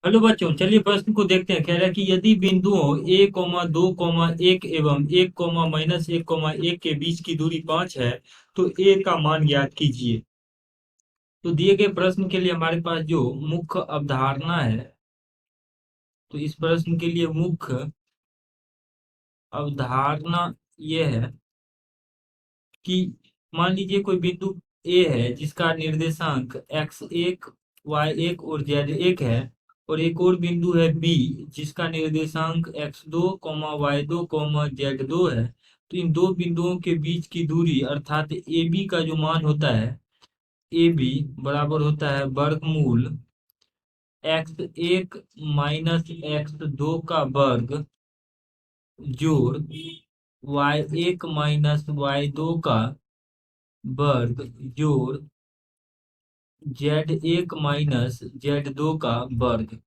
Hello बच्चों, चलिए प्रश्न को देखते हैं। कह रहा है कि यदि बिंदुओं ए कोमा दो कोमा एक एवं एक कोमा माइनस एक कोमा एक के बीच की दूरी 5 है तो ए का मान ज्ञात कीजिए। तो दिए गए प्रश्न के लिए हमारे पास जो मुख्य अवधारणा है, तो इस प्रश्न के लिए मुख्य अवधारणा ये है कि मान लीजिए कोई बिंदु ए है जिसका निर्देशांक x1 y1 और z1 है, और एक और बिंदु है बी जिसका निर्देशांक x2 y2 z2 है। तो इन दो बिंदुओं के बीच की दूरी अर्थात ए बी का जो मान होता है, ए बी बराबर होता है वर्गमूल x1 माइनस x2 का वर्ग जोड़ y1 माइनस y2 का वर्ग जोड़ z1 माइनस z2 का वर्ग।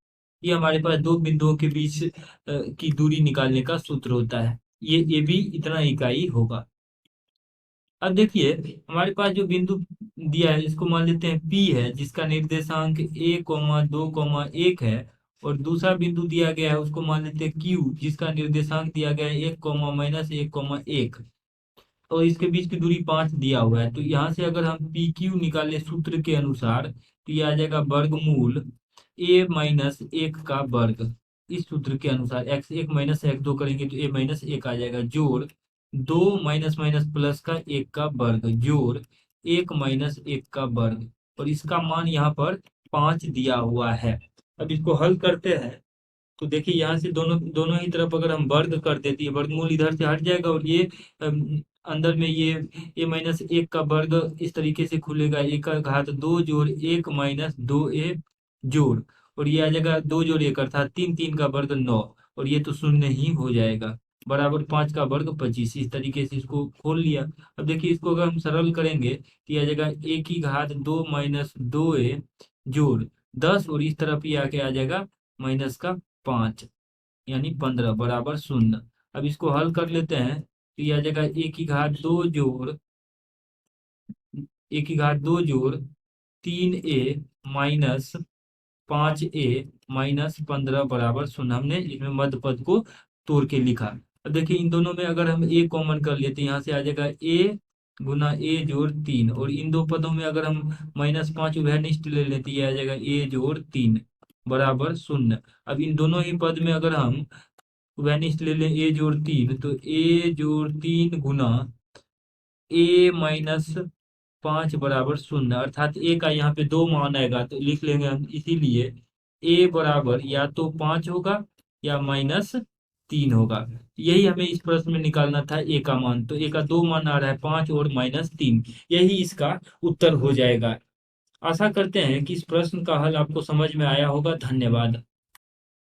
ये हमारे पास दो बिंदुओं के बीच की दूरी निकालने का सूत्र होता है। ये भी इतना इकाई होगा। अब देखिए, हमारे पास जो बिंदु दिया है इसको मान लेते हैं P है, जिसका निर्देशांक a,2,1 है। और दूसरा बिंदु दिया गया है उसको मान लेते हैं Q, जिसका निर्देशांक दिया गया है 1, माइनस 1,1। और इसके बीच की दूरी 5 दिया हुआ है। तो यहाँ से अगर हम पी क्यू निकालें सूत्र के अनुसार तो ये आ जाएगा वर्गमूल ए माइनस 1 का वर्ग। इस सूत्र के अनुसार x1 माइनस x2 करेंगे तो ए माइनस 1 आ जाएगा, जोड़ 2 माइनस माइनस प्लस का 1 का वर्ग जोड़ 1 माइनस 1 का वर्ग। और इसका मान यहाँ पर 5 दिया हुआ है। अब इसको हल करते हैं तो देखिए, यहाँ से दोनों दोनों ही तरफ अगर हम वर्ग कर देते हैं, वर्गमूल इधर से हट जाएगा और ये अंदर में ये ए माइनस 1 का वर्ग इस तरीके से खुलेगा, ए का घात 2 जोड़ 1 माइनस 2a जोड़, और ये आ जाएगा 2 जोड़ 1 अर्थात 3, 3 का वर्ग 9, और ये तो शून्य ही हो जाएगा, बराबर 5 का वर्ग 25। इस तरीके से इसको खोल लिया। अब देखिए, इसको अगर हम सरल करेंगे तो ये आ जाएगा ए की घात 2 माइनस 2a जोड़ 10, और इस तरफ ये आके आ जाएगा माइनस का 5 यानी 15 बराबर शून्य। अब इसको हल कर लेते हैं तो यह आ जाएगा ए की घात 2 जोड़ 3a माइनस 5a माइनस 15 बराबर शून्य। हमने इसमें मध्य पद को तोड़ के लिखा। अब देखिए, इन दोनों में अगर हम a कॉमन कर लेते हैं, यहाँ से आ जाएगा a गुना a जोड़ 3, और इन दो पदों में अगर हम -5 उभयनिष्ठ ले लेते हैं, यह आ जाएगा a जोड़ 3 बराबर शून्य। अब इन दोनों ही पद में अगर हम वेनिस ले लें ए जोड़ 3, तो ए जोड़ 3 गुना ए माइनस 5 बराबर शून्य, अर्थात ए का यहाँ पे 2 मान आएगा तो लिख लेंगे हम, इसीलिए ए बराबर या तो 5 होगा या -3 होगा। यही हमें इस प्रश्न में निकालना था, ए का मान। तो ए का 2 मान आ रहा है, 5 और -3, यही इसका उत्तर हो जाएगा। आशा करते हैं कि इस प्रश्न का हल आपको समझ में आया होगा। धन्यवाद।